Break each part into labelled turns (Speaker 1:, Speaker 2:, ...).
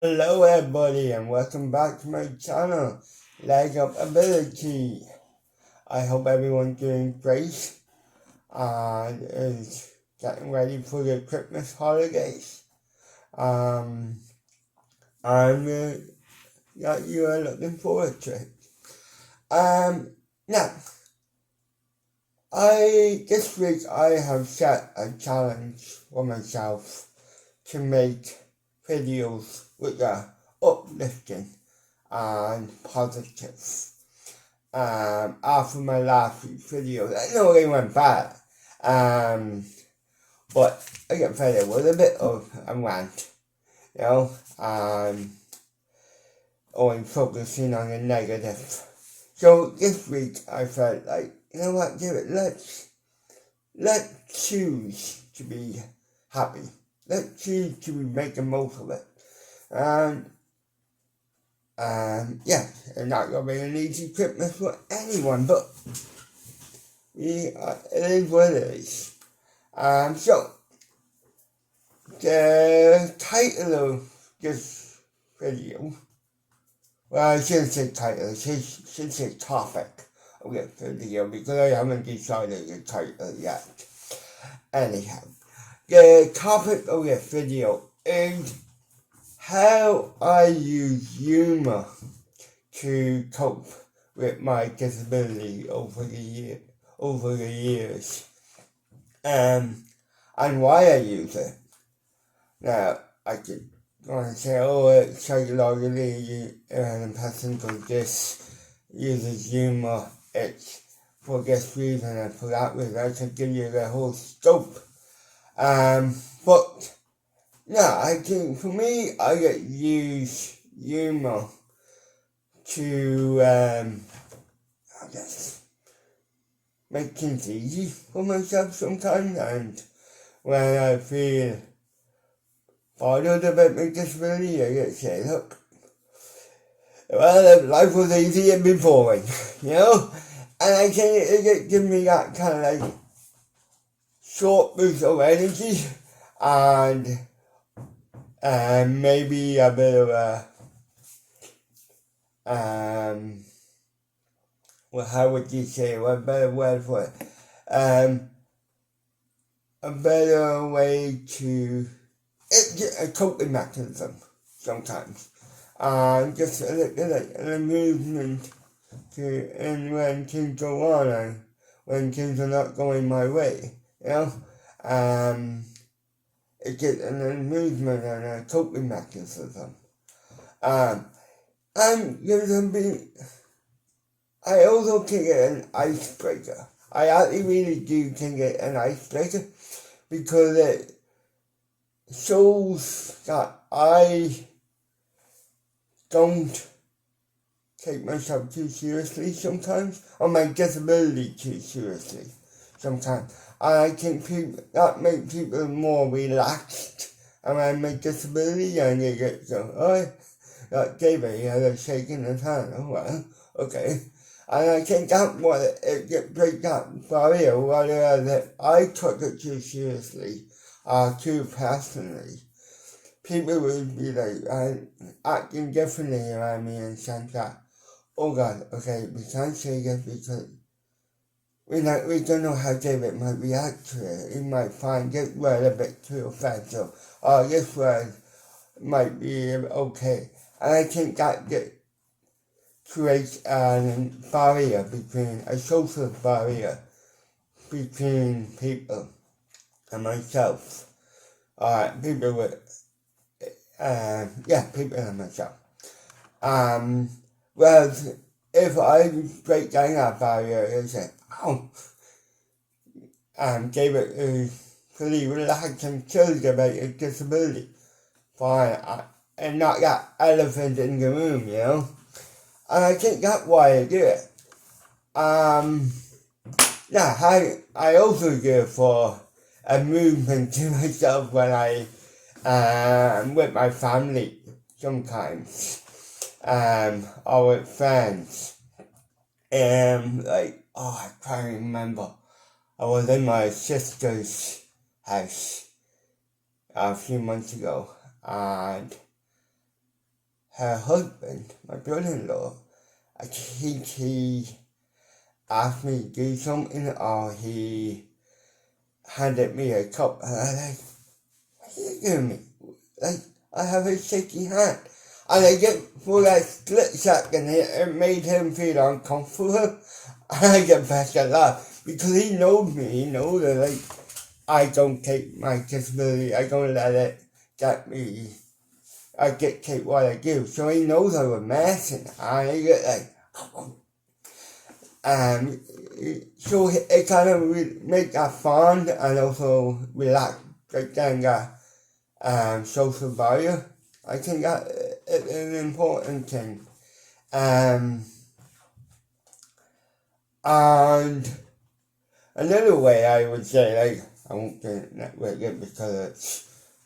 Speaker 1: Hello everybody and welcome back to my channel, Leg Up Ability. I hope everyone's doing great and is getting ready for the Christmas holidays. I'm that you are looking forward to it. Now, this week I have set a challenge for myself to make videos which are uplifting and positive. After my last week's video, I know they went bad, but I get fed up with a bit of a rant, only focusing on the negative. So this week I felt like, you know what, let's choose to be happy. Let's choose to make the most of it. It's not going to be an easy Christmas for anyone, but it is what it is. So, the title of this video, well, I shouldn't say title, I should say topic of this video, because I haven't decided the title yet. Anyhow, the topic of this video is how I use humor to cope with my disability over the years, and why I use it. Now, I could want to say, it's psychologically, a person this uses humor, it's for this reason and for that reason. I could give you the whole scope. But yeah, I think for me, I get use humor to, I guess, make things easy for myself sometimes, and when I feel bothered about my disability, I get say, look, well, life was easy and be boring, and I think it gives me that kind of like short boost of energy, and maybe a bit of how would you say, what better word for it? A better way to, it's a coping mechanism sometimes. Just an amusement and when things go on and when things are not going my way, it's just an amusement and a coping mechanism. And there's I also think it an icebreaker. I actually really do think it an icebreaker because it shows that I don't take myself too seriously sometimes, or my disability too seriously sometimes. And I think that makes people more relaxed around my disability, and they get so, that David, he had a shake in his hand, oh well, okay. And I think that's what it breaks that barrier, whether that I took it too seriously or too personally. People would be like acting differently around me and saying that, oh God, okay, we can't say this because we don't know how David might react to it. He might find this word a bit too offensive, or this word might be okay. And I think that creates a barrier a social barrier between people and myself. People with, people and myself. Whereas if I break down that barrier and say, David is pretty relaxed and chilled about his disability, fine, and not that elephant in the room, And I think that's why I do it. I also do it for a movement to myself when I with my family sometimes, or with friends. I can't remember. I was in my sister's house a few months ago, and her husband, my brother-in-law, I think he asked me to do something, or he handed me a cup, and I like, what are you doing me? Like, I have a shaky hand. And I get, for that split second, it made him feel uncomfortable. And I get back to laugh, because he knows me, he knows that, like, I don't take my disability, I don't let it get me, I dictate what I do. So he knows I was messing, and I get like, so it kind of make that fun and also relax, like then that social barrier. I think that it's an important thing. And another way I would say, like, I won't drink network it because it's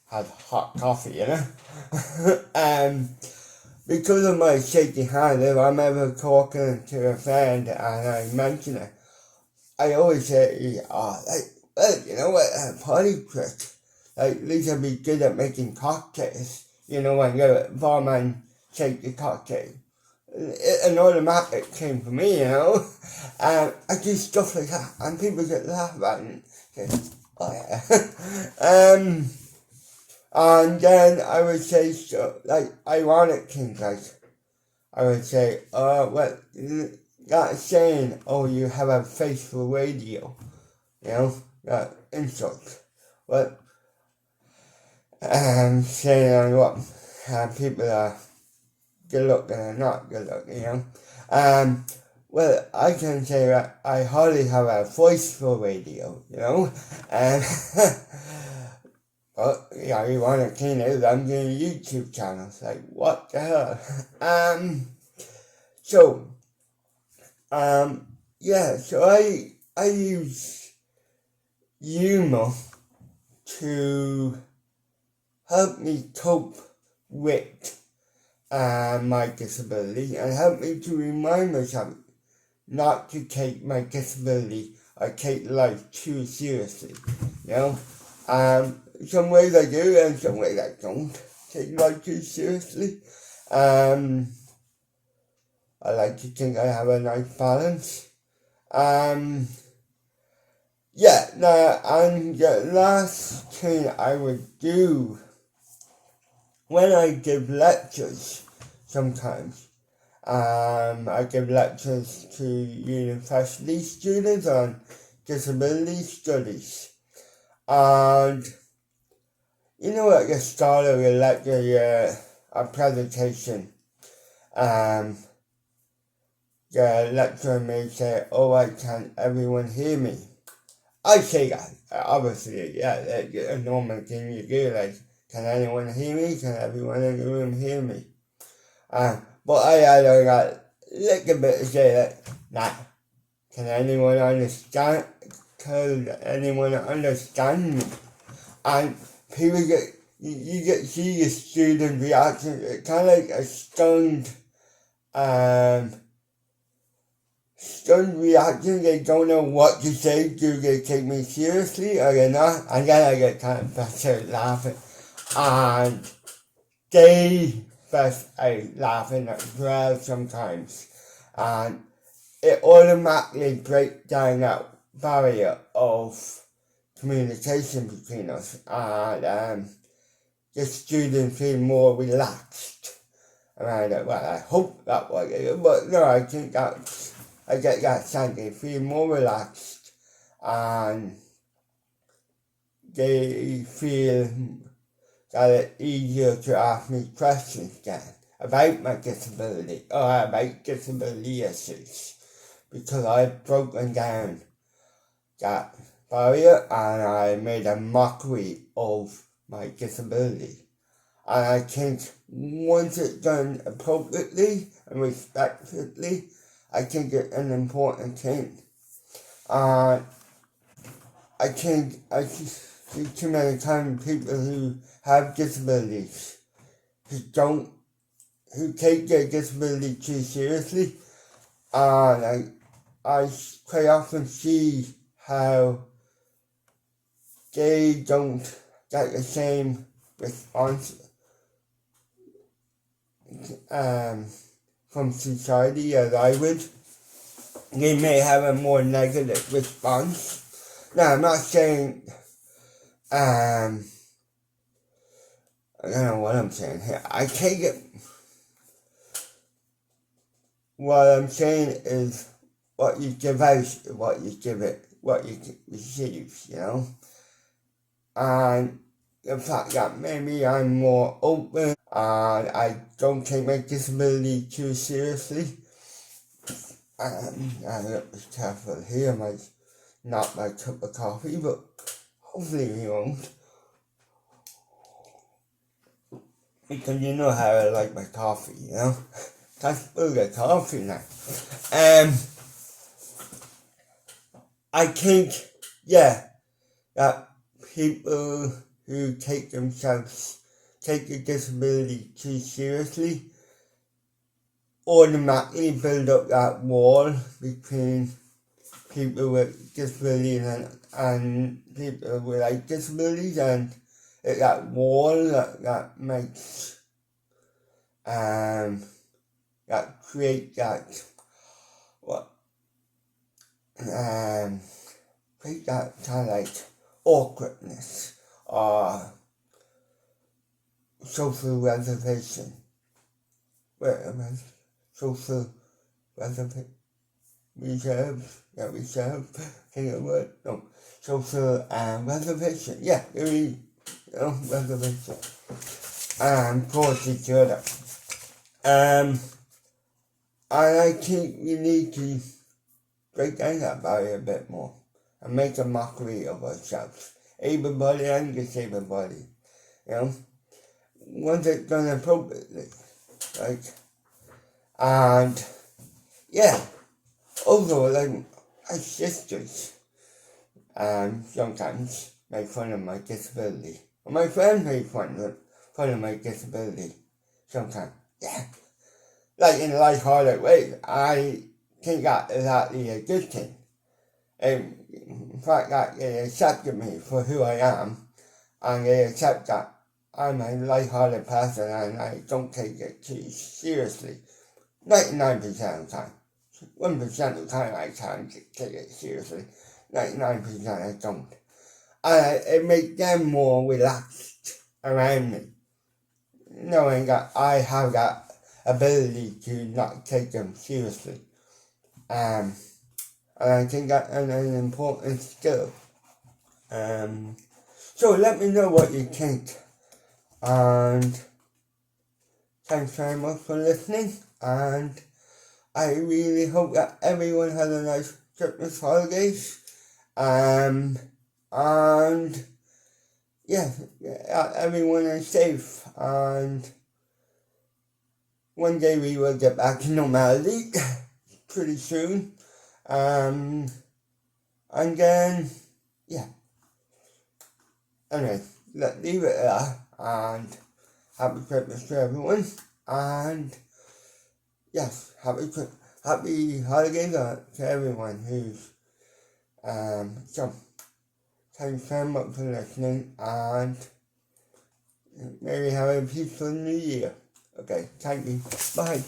Speaker 1: had hot coffee, you know? Because of my shaky hand, if I'm ever talking to a friend and I mention it, I always say, like, well, you know what, a party trick. Like, at least I'd be good at making cocktails. You know, when you're a barman, shake the cocktail. An automatic came for me, you know? I do stuff like that, and people get laugh at it and say, oh yeah. And then I would say, like, ironic things, like, I would say, well, that saying, oh, you have a face for radio, you know, that insult. Well, saying what people are good looking or not good looking, you know. Well, I can say that I hardly have a voice for radio, you know. But yeah, you want to clean it, I'm doing YouTube channels. Like, what the hell? Yeah, so I use humor to help me cope with my disability and help me to remind myself not to take my disability or take life too seriously, you know. Some ways I do and some ways I don't take life too seriously. I like to think I have a nice balance. Yeah, now, and the last thing I would do when I give lectures, sometimes, I give lectures to university students on disability studies. And you know, at the start of the lecture, a presentation, the lecturer may say, oh, can everyone hear me? I say that, obviously, yeah, that's a normal thing you do, like, can anyone hear me? Can everyone in the room hear me? But I either got a little bit to say that, nah, can anyone understand? Can anyone understand me? And people get, you get see the student reaction, it's kind of like a stunned reaction. They don't know what to say. Do they take me seriously or they not? And then I get kind of better laughing. And they first are laughing as well sometimes. And it automatically breaks down that barrier of communication between us. And the students feel more relaxed around it. Well, I hope that was it. But no, I think that's, I get that sense. They feel more relaxed and they feel that it's easier to ask me questions then about my disability or about disability issues, because I've broken down that barrier and I made a mockery of my disability. And I think once it's done appropriately and respectfully, I think it's an important thing. I think I see too many times people who have disabilities who take their disability too seriously, and I quite often see how they don't get the same response from society as I would, they may have a more negative response. Now, I'm not saying, I don't know what I'm saying here. I take it, what I'm saying is what you give out is what you give it, what you receive, you know? And the fact that maybe I'm more open and I don't take my disability too seriously. I have to be careful here, not my cup of coffee, but hopefully you won't. Because you know how I like my coffee, you know? That's good coffee now. I think, that people who take a disability too seriously automatically build up that wall between people with disabilities and people without disabilities, and it's that wall that makes that create that create that kind of like awkwardness or social reservation. Social reservation. Reserve. Say the word. No. Social reservation. Yeah, reservation. Towards each other. And I think we need to break down that barrier a bit more and make a mockery of ourselves, able body and disabled body, you know, once it's done appropriately, right? And also like my sisters sometimes make fun of my disability, or my friends make fun of my disability sometimes, like in a light-hearted way. I think that is actually a good thing. In fact, that they accepted me for who I am, and they accept that I'm a light-hearted person and I don't take it too seriously. 99% of the time. 1% of the time I can take it seriously. 99% I don't. And it makes them more relaxed around me, knowing that I have that ability to not take them seriously. And I think that's an important skill. So let me know what you think. And thanks very much for listening. And I really hope that everyone has a nice Christmas holidays. And everyone is safe. And one day we will get back to normality pretty soon. And then, anyway, let's leave it there, and happy Christmas to everyone, and happy holidays to everyone who's, so, thanks very much for listening, and maybe have a peaceful new year. Okay, thank you, bye.